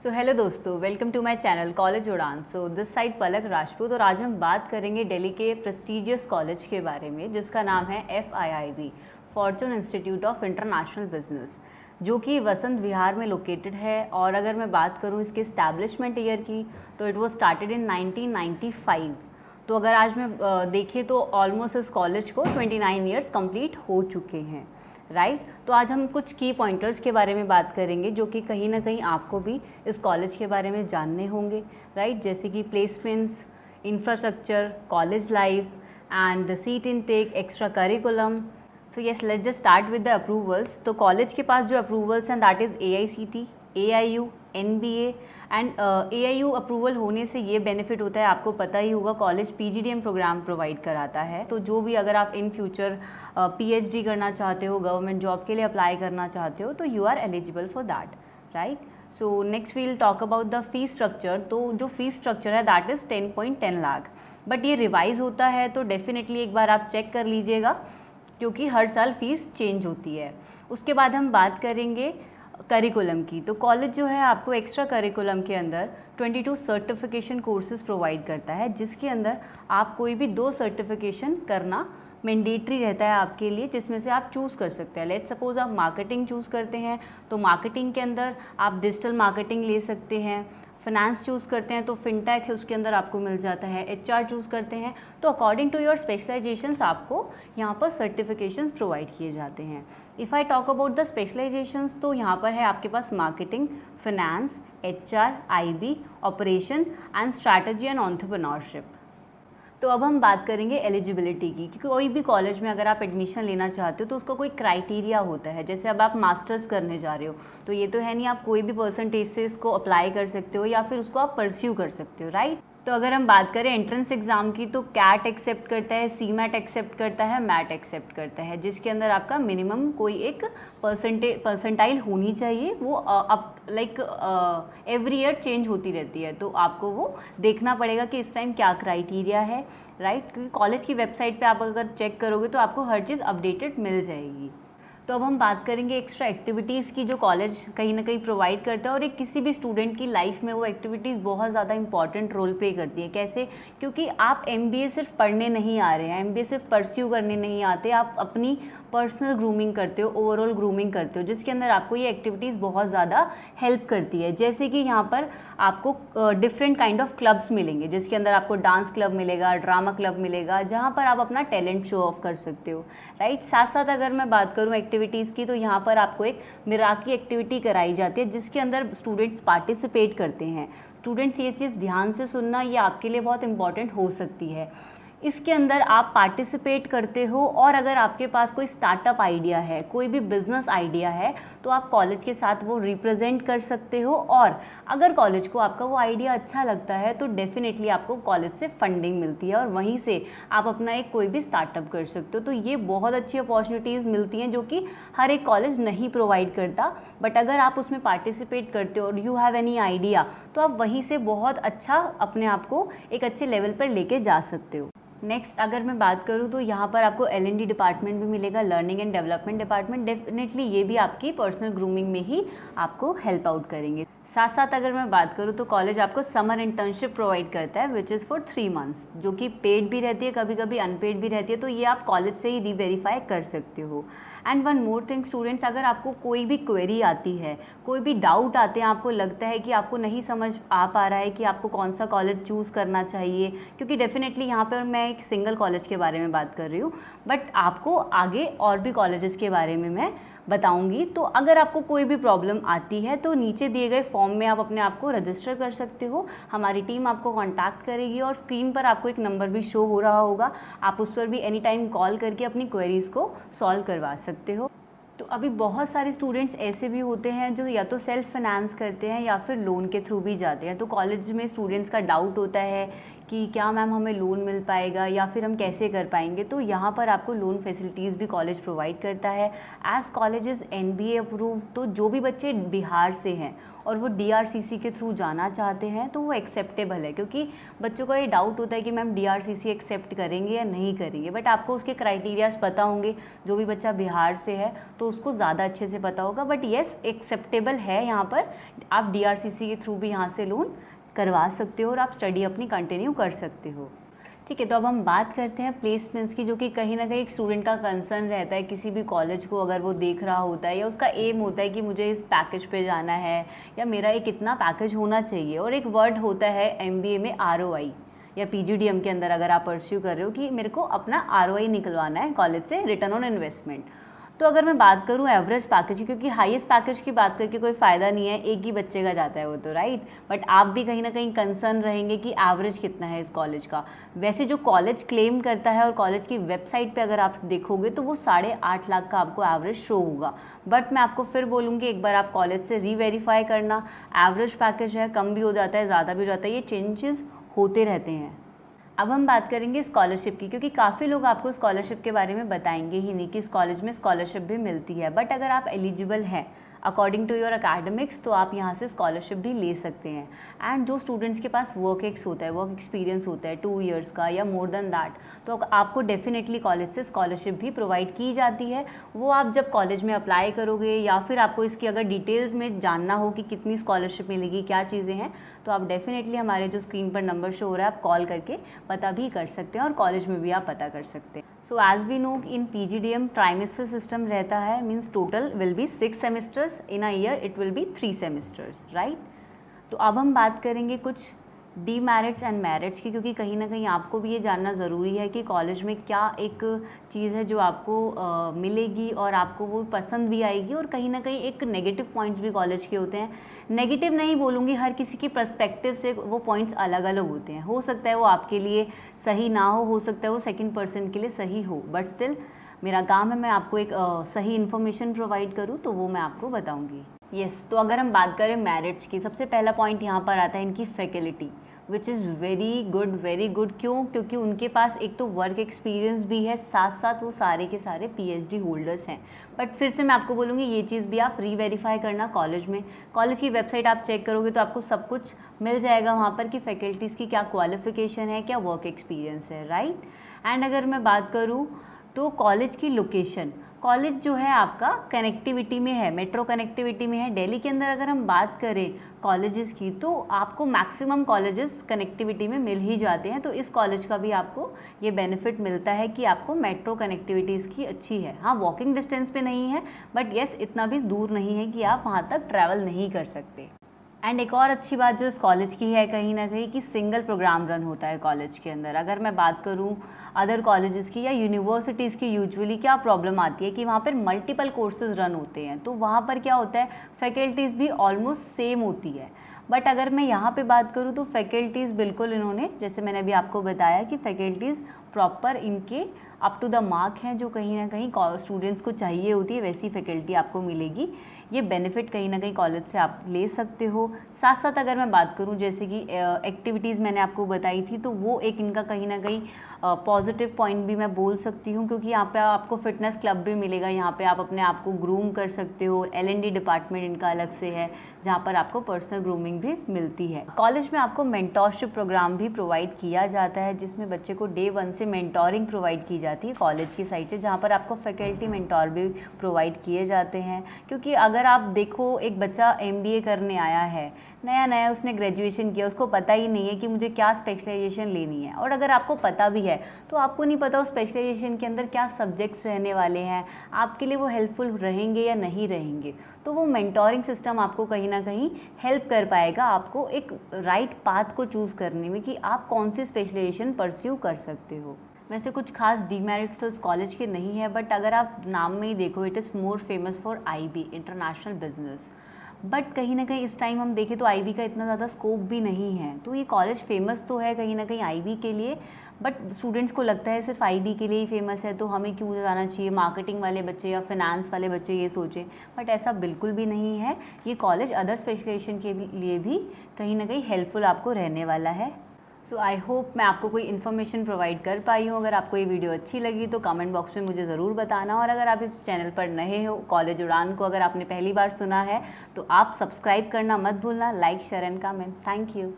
सो hello दोस्तों, welcome to my channel college Udaan. So this side Palak Rajput और आज हम बात करेंगे दिल्ली के प्रेस्टिजियस कॉलेज के बारे में जिसका नाम है FIIB Fortune institute of international business, जो कि वसंत विहार में लोकेटेड है। और अगर मैं बात करूँ इसके इस्टेब्लिशमेंट ईयर की तो इट वाज स्टार्टेड इन 1995। तो अगर आज मैं देखें तो ऑलमोस्ट इस कॉलेज को 29 ईयर्स कंप्लीट हो चुके हैं, राइट। तो आज हम कुछ की पॉइंटर्स के बारे में बात करेंगे जो कि कहीं ना कहीं आपको भी इस कॉलेज के बारे में जानने होंगे, राइट। जैसे कि placements, infrastructure, college life and seat intake, extra curriculum. So yes, let's just start with the approvals. तो कॉलेज के पास जो अप्रूवल्स हैं that is AICT, AIU, NBA and AIU approval होने से ये बेनिफिट होता है, आपको पता ही होगा, कॉलेज PGDM प्रोग्राम प्रोवाइड कराता है। तो जो भी अगर आप इन फ्यूचर PhD करना चाहते हो, गवर्नमेंट जॉब के लिए अप्लाई करना चाहते हो, तो you are eligible for that, right. So next we'll talk about the fee structure. तो जो फी स्ट्रक्चर है दैट इज़ 10.10 लाख, बट ये रिवाइज होता है तो डेफिनेटली एक बार आप चेक कर लीजिएगा क्योंकि हर साल फीस चेंज होती है। उसके बाद हम बात करेंगे करिकुलम की। तो कॉलेज जो है आपको एक्स्ट्रा करिकुलम के अंदर 22 सर्टिफिकेशन कोर्सेज प्रोवाइड करता है, जिसके अंदर आप कोई भी 2 सर्टिफिकेशन करना मैंडेटरी रहता है आपके लिए, जिसमें से आप चूज़ कर सकते हैं। लेट्स सपोज आप मार्केटिंग चूज़ करते हैं तो मार्केटिंग के अंदर आप डिजिटल मार्केटिंग ले सकते हैं। फाइनेंस चूज़ करते हैं तो फिनटेक है, उसके अंदर आपको मिल जाता है। HR चूज़ करते हैं तो अकॉर्डिंग टू योर स्पेशलाइजेशंस आपको यहाँ पर सर्टिफिकेशंस प्रोवाइड किए जाते हैं। If I talk about the specialisations तो यहाँ पर है आपके पास marketing, finance, HR, IB, operation and strategy and entrepreneurship. तो अब हम बात करेंगे एलिजिबिलिटी की कि कोई भी कॉलेज में अगर आप एडमिशन लेना चाहते हो तो उसका कोई क्राइटेरिया होता है। जैसे अब आप मास्टर्स करने जा रहे हो तो ये तो है नहीं आप कोई भी परसेंटेज से इसको अप्लाई कर सकते हो या फिर उसको आप परस्यू कर सकते हो, राइट। तो अगर हम बात करें एंट्रेंस एग्जाम की तो कैट एक्सेप्ट करता है, CMAT एक्सेप्ट करता है, मैट एक्सेप्ट करता है, जिसके अंदर आपका मिनिमम कोई एक परसेंटाइल होनी चाहिए। वो अब लाइक एवरी ईयर चेंज होती रहती है, तो आपको वो देखना पड़ेगा कि इस टाइम क्या क्राइटेरिया है, राइट। क्योंकि कॉलेज की वेबसाइट पे आप अगर चेक करोगे तो आपको हर चीज़ अपडेटेड मिल जाएगी। तो अब हम बात करेंगे एक्स्ट्रा एक्टिविटीज़ की जो कॉलेज कहीं ना कहीं प्रोवाइड करता है, और एक किसी भी स्टूडेंट की लाइफ में वो एक्टिविटीज़ बहुत ज़्यादा इंपॉर्टेंट रोल प्ले करती है। कैसे? क्योंकि आप MBA सिर्फ पढ़ने नहीं आ रहे हैं, MBA सिर्फ परस्यू करने नहीं आते, आप अपनी पर्सनल ग्रूमिंग करते हो, ओवरऑल ग्रूमिंग करते हो, जिसके अंदर आपको ये एक्टिविटीज़ बहुत ज़्यादा हेल्प करती है। जैसे कि यहाँ पर आपको डिफरेंट काइंड ऑफ क्लब्स मिलेंगे, जिसके अंदर आपको डांस क्लब मिलेगा, ड्रामा क्लब मिलेगा, जहाँ पर आप अपना टैलेंट शो ऑफ कर सकते हो, राइट। साथ साथ अगर मैं बात करूँ एक्टिविटीज़ की तो यहाँ पर आपको एक मिराकी एक्टिविटी कराई जाती है, जिसके अंदर स्टूडेंट्स पार्टिसिपेट करते हैं। स्टूडेंट्स ये चीज़ ध्यान से सुनना, ये आपके लिए बहुत इंपॉर्टेंट हो सकती है। इसके अंदर आप पार्टिसिपेट करते हो और अगर आपके पास कोई स्टार्टअप आइडिया है, कोई भी बिजनेस आइडिया है, तो आप कॉलेज के साथ वो रिप्रेजेंट कर सकते हो। और अगर कॉलेज को आपका वो आइडिया अच्छा लगता है तो डेफिनेटली आपको कॉलेज से फंडिंग मिलती है और वहीं से आप अपना एक कोई भी स्टार्टअप कर सकते हो। तो ये बहुत अच्छी अपॉर्चुनिटीज़ मिलती हैं जो कि हर एक कॉलेज नहीं प्रोवाइड करता, बट अगर आप उसमें पार्टिसिपेट करते हो और यू हैव एनी आइडिया तो आप वहीं से बहुत अच्छा अपने आप को एक अच्छे लेवल पर लेके जा सकते हो। नेक्स्ट अगर मैं बात करूँ तो यहाँ पर आपको L&D डिपार्टमेंट भी मिलेगा, learning and development department. Definitely ये भी आपकी पर्सनल ग्रूमिंग में ही आपको हेल्प आउट करेंगे। साथ साथ अगर मैं बात करूँ तो कॉलेज आपको समर इंटर्नशिप प्रोवाइड करता है विच इज़ फॉर 3 मंथ्स, जो कि पेड भी रहती है, कभी कभी अनपेड भी रहती है, तो ये आप कॉलेज से ही रीवेरीफाई कर सकते हो। And one more thing students, अगर आपको कोई भी क्वेरी आती है, कोई भी डाउट आते हैं, आपको लगता है कि आपको नहीं समझ आ पा रहा है कि आपको कौन सा कॉलेज चूज़ करना चाहिए, क्योंकि डेफिनेटली यहाँ पर मैं एक सिंगल कॉलेज के बारे में बात कर रही हूँ, बट आपको आगे और भी कॉलेजेस के बारे में मैं बताऊंगी। तो अगर आपको कोई भी प्रॉब्लम आती है तो नीचे दिए गए फॉर्म में आप अपने आप को रजिस्टर कर सकते हो, हमारी टीम आपको कांटेक्ट करेगी और स्क्रीन पर आपको एक नंबर भी शो हो रहा होगा, आप उस पर भी एनी टाइम कॉल करके अपनी क्वेरीज़ को सॉल्व करवा सकते हो। तो अभी बहुत सारे स्टूडेंट्स ऐसे भी होते हैं जो या तो सेल्फ फाइनेंस करते हैं या फिर लोन के थ्रू भी जाते हैं। तो कॉलेज में स्टूडेंट्स का डाउट होता है कि क्या मैम हमें लोन मिल पाएगा या फिर हम कैसे कर पाएंगे, तो यहाँ पर आपको लोन फैसिलिटीज़ भी कॉलेज प्रोवाइड करता है। As college is NBA approve, तो जो भी बच्चे बिहार से हैं और वो DRCC के थ्रू जाना चाहते हैं तो वो एक्सेप्टेबल है, क्योंकि बच्चों को ये डाउट होता है कि मैम DRCC एक्सेप्ट करेंगे या नहीं करेंगे, बट आपको उसके क्राइटेरियाज पता होंगे। जो भी बच्चा बिहार से है तो उसको ज़्यादा अच्छे से पता होगा, बट येस एक्सेप्टेबल है यहाँ पर। आप DRCC के थ्रू भी यहाँ से लोन करवा सकते हो और आप स्टडी अपनी कंटिन्यू कर सकते हो। ठीक है, तो अब हम बात करते हैं प्लेसमेंट्स की, जो कि कहीं ना कहीं एक स्टूडेंट का कंसर्न रहता है किसी भी कॉलेज को अगर वो देख रहा होता है, या उसका एम होता है कि मुझे इस पैकेज पे जाना है या मेरा एक इतना पैकेज होना चाहिए। और एक वर्ड होता है MBA में ROI, या PGDM के अंदर अगर आप परस्यू कर रहे हो कि मेरे को अपना ROI निकलवाना है कॉलेज से, रिटर्न ऑन इन्वेस्टमेंट। तो अगर मैं बात करूं एवरेज पैकेज की, क्योंकि हाईएस्ट पैकेज की बात करके कोई फ़ायदा नहीं है, एक ही बच्चे का जाता है वो तो, राइट। बट आप भी कहीं ना कहीं कंसर्न रहेंगे कि एवरेज कितना है इस कॉलेज का। वैसे जो कॉलेज क्लेम करता है और कॉलेज की वेबसाइट पे अगर आप देखोगे तो वो 8.5 लाख का आपको एवरेज शो होगा। बट मैं आपको फिर बोलूँगी एक बार आप कॉलेज से रीवेरीफाई करना। एवरेज पैकेज है, कम भी हो जाता है, ज़्यादा भी हो जाता है, ये चेंजेस होते रहते हैं। अब हम बात करेंगे स्कॉलरशिप की, क्योंकि काफ़ी लोग आपको स्कॉलरशिप के बारे में बताएंगे ही नहीं कि इस कॉलेज में स्कॉलरशिप भी मिलती है। बट अगर आप एलिजिबल हैं अकॉर्डिंग टू योर अकेडमिक्स तो आप यहाँ से स्कॉलरशिप भी ले सकते हैं। एंड जो स्टूडेंट्स के पास वर्क एक्सपीरियंस होता है 2 ईयर्स का या मोर देन दैट, तो आपको डेफिनेटली कॉलेज से स्कॉलरशिप भी प्रोवाइड की जाती है। वो आप जब कॉलेज में अप्लाई करोगे या फिर आपको इसकी अगर डिटेल्स में जानना हो कि कितनी स्कॉलरशिप मिलेगी, क्या चीज़ें हैं, तो आप डेफिनेटली हमारे जो स्क्रीन पर नंबर शो हो रहा है आप कॉल करके पता भी कर सकते हैं और कॉलेज में भी आप पता कर सकते हैं। So as we know in PGDM trimester system रहता है, means total will be 6 semesters in a year, it will be 3 semesters, right. तो अब हम बात करेंगे कुछ डीमेरिट्स एंड मेरिट्स की, क्योंकि कहीं ना कहीं आपको भी ये जानना ज़रूरी है कि कॉलेज में क्या एक चीज़ है जो आपको मिलेगी और आपको वो पसंद भी आएगी, और कहीं ना कहीं एक नेगेटिव पॉइंट्स भी कॉलेज के होते हैं। नेगेटिव नहीं बोलूँगी, हर किसी की पर्सपेक्टिव से वो पॉइंट्स अलग अलग होते हैं। हो सकता है वो आपके लिए सही ना हो सकता है वो सेकेंड पर्सन के लिए सही हो, बट स्टिल मेरा काम है मैं आपको एक सही इन्फॉर्मेशन प्रोवाइड करूँ तो वो मैं आपको बताऊँगी। यस, तो अगर हम बात करें मेरिट्स की, सबसे पहला पॉइंट यहाँ पर आता है इनकी faculty, which is very good. क्यों? क्योंकि उनके पास एक तो वर्क एक्सपीरियंस भी है, साथ साथ वो सारे के सारे PhD होल्डर्स हैं। बट फिर से मैं आपको बोलूँगी ये चीज़ भी आप रीवेरीफाई करना कॉलेज में। कॉलेज की वेबसाइट आप चेक करोगे तो आपको सब कुछ मिल जाएगा वहाँ पर कि फैकल्टीज़ की क्या क्वालिफिकेशन है, क्या वर्क एक्सपीरियंस है, राइट। एंड अगर मैं बात करूँ तो कॉलेज की लोकेशन, कॉलेज जो है आपका कनेक्टिविटी में है, मेट्रो कनेक्टिविटी में है। दिल्ली के अंदर अगर हम बात करें कॉलेजेस की तो आपको मैक्सिमम कॉलेजेस कनेक्टिविटी में मिल ही जाते हैं, तो इस कॉलेज का भी आपको ये बेनिफिट मिलता है कि आपको मेट्रो कनेक्टिविटी इसकी अच्छी है। हाँ, वॉकिंग डिस्टेंस पे नहीं है, बट येस इतना भी दूर नहीं है कि आप वहाँ तक ट्रैवल नहीं कर सकते। एंड एक और अच्छी बात जो इस कॉलेज की है कहीं ना कहीं कि सिंगल प्रोग्राम रन होता है कॉलेज के अंदर। अगर मैं बात करूँ अदर कॉलेजेस की या यूनिवर्सिटीज़ की, यूजुअली क्या प्रॉब्लम आती है कि वहाँ पर मल्टीपल कोर्सेज रन होते हैं, तो वहाँ पर क्या होता है फैकल्टीज़ भी ऑलमोस्ट सेम होती है। बट अगर मैं यहाँ पे बात करूँ तो फैकल्टीज़ बिल्कुल इन्होंने, जैसे मैंने अभी आपको बताया कि फैकल्टीज़ प्रॉपर इनके अप टू द मार्क हैं, जो कहीं ना कहीं स्टूडेंट्स को चाहिए होती है वैसी फैकल्टी आपको मिलेगी। ये बेनिफिट कहीं ना कहीं कॉलेज से आप ले सकते हो। साथ साथ अगर मैं बात करूँ जैसे कि एक्टिविटीज़ मैंने आपको बताई थी, तो वो एक इनका कहीं ना कहीं पॉजिटिव पॉइंट भी मैं बोल सकती हूँ, क्योंकि यहाँ पे आपको फिटनेस क्लब भी मिलेगा, यहाँ पे आप अपने आप को ग्रूम कर सकते हो। L&D डिपार्टमेंट इनका अलग से है जहाँ पर आपको पर्सनल ग्रूमिंग भी मिलती है। कॉलेज में आपको मेंटोरशिप प्रोग्राम भी प्रोवाइड किया जाता है, जिसमें बच्चे को डे 1 से मेंटोरिंग प्रोवाइड की जाती है कॉलेज की साइड से, जहाँ पर आपको फैकल्टी मेंटोर भी प्रोवाइड किए जाते हैं। क्योंकि अगर आप देखो एक बच्चा MBA करने आया है, नया नया उसने ग्रेजुएशन किया, उसको पता ही नहीं है कि मुझे क्या स्पेशलाइजेशन लेनी है, और अगर आपको पता भी है तो आपको नहीं पता उस स्पेशलाइजेशन के अंदर क्या सब्जेक्ट्स रहने वाले हैं, आपके लिए वो हेल्पफुल रहेंगे या नहीं रहेंगे। तो वो मेंटोरिंग सिस्टम आपको कहीं ना कहीं हेल्प कर पाएगा आपको एक राइट पाथ को चूज़ करने में कि आप कौन सी स्पेशलाइजेशन परस्यू कर सकते हो। वैसे कुछ खास डीमेरिट्स तो इस कॉलेज के नहीं है, बट अगर आप नाम में ही देखो it is more famous for IB international business. But कहीं ना कहीं इस टाइम हम देखें तो IB का इतना ज़्यादा स्कोप भी नहीं है। तो ये कॉलेज फेमस तो है कहीं ना कहीं IB के लिए, बट स्टूडेंट्स को लगता है सिर्फ IB के लिए ही फेमस है तो हमें क्यों जाना चाहिए, मार्केटिंग वाले बच्चे या फिनेंस वाले बच्चे ये सोचें, बट ऐसा बिल्कुल भी नहीं है। ये कॉलेज अदर स्पेशलाइजेशन के लिए भी कहीं ना कहीं हेल्पफुल आपको रहने वाला है। सो आई होप मैं आपको कोई इन्फॉर्मेशन प्रोवाइड कर पाई हूँ। अगर आपको ये वीडियो अच्छी लगी तो कमेंट बॉक्स में मुझे ज़रूर बताना, और अगर आप इस चैनल पर नए हो, कॉलेज उड़ान को अगर आपने पहली बार सुना है तो आप सब्सक्राइब करना मत भूलना। Like, share and comment. Thank you.